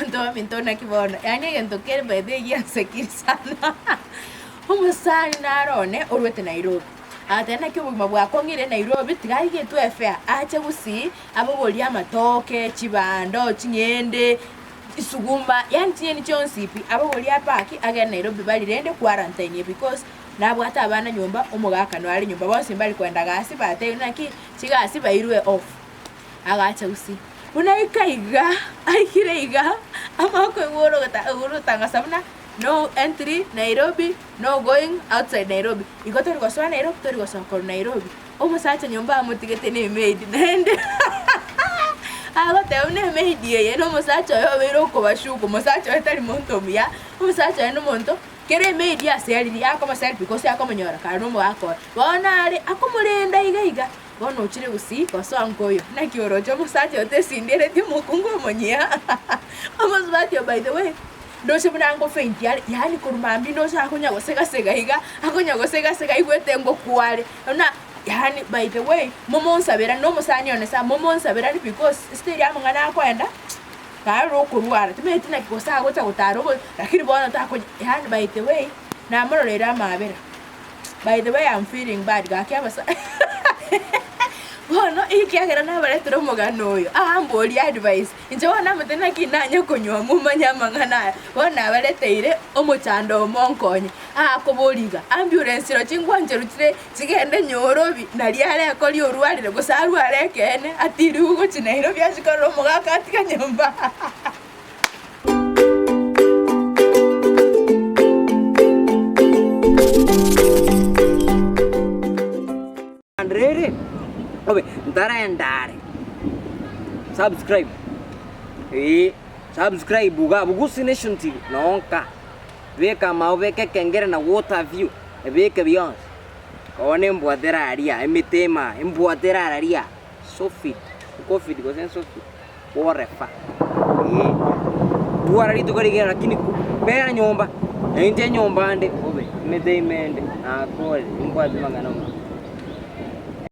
ndo mintona kibono yani gento kere bede yansekiri sana umusani narone orwete Nairobi atena kyobugima bwakongire Nairobi tigaige tu affair ache gusi aboboli amatoke chibando chinyende isuguma yani tieni chonsipi aboboli apaki aga Nairobi bali rende quarantine because nabwata abana nyumba umugaka no ari nyumba bose mbali kwenda gasi bate naki chigasi bairwe off agacha gusi unaikaiga aikireiga amako ngoro tanga sabna no entry Nairobi, no going outside Nairobi. Ikotori kwa swa Nairobi, tori kwa swa Nairobi. Umusacha nyumba amutigete ni maid nende. Agote une maid ye no musacha yo bero ko bashuko musacha etari monto mya. Umusacha no monto kere maid ya seri ya kama seri because ya kama nyora karumo ako. Bona ari akumurenda iga. Bona uchire gusi kwa swa nkoyo. Na kiorojo musacha otesindere ti mukungu monyia. Amusbacho by the way. Dose bunango feint yani kurumambi dose akonya gosega higa akonya gosega igwete ngo kuwale na yani by the way momonsa bera no musani onesa momonsa bera because still ya mangana kwenda karo kurwara tumeti na kikosa gota gutaro lakini bona tako yani by the way na mororera mabera by the way I'm feeling bad gakyabasa Bono ikiagera nabare turomugano yo amboli advice inje wana mutena kinanya kunywa mumanya mangana bona bareteire omuchando omonkonye akoboliga ambulance ro chingwanje rutire chigende Nyorobi nali ale akoli orwarire gusaru arekene atiri ugo chinairo byashikoro mugaka atika nyumba Andre obe ndare subscribe subscribe bugusi nation TV nonka weka maweke kengere na water view weke beyond one mbwatera aria emitema mbwatera aria Sophie covid gozen Sophie orefa tuarari tukarigera lakini bera nyomba nje nyomba ande obe medemende na kole mbwatema ngano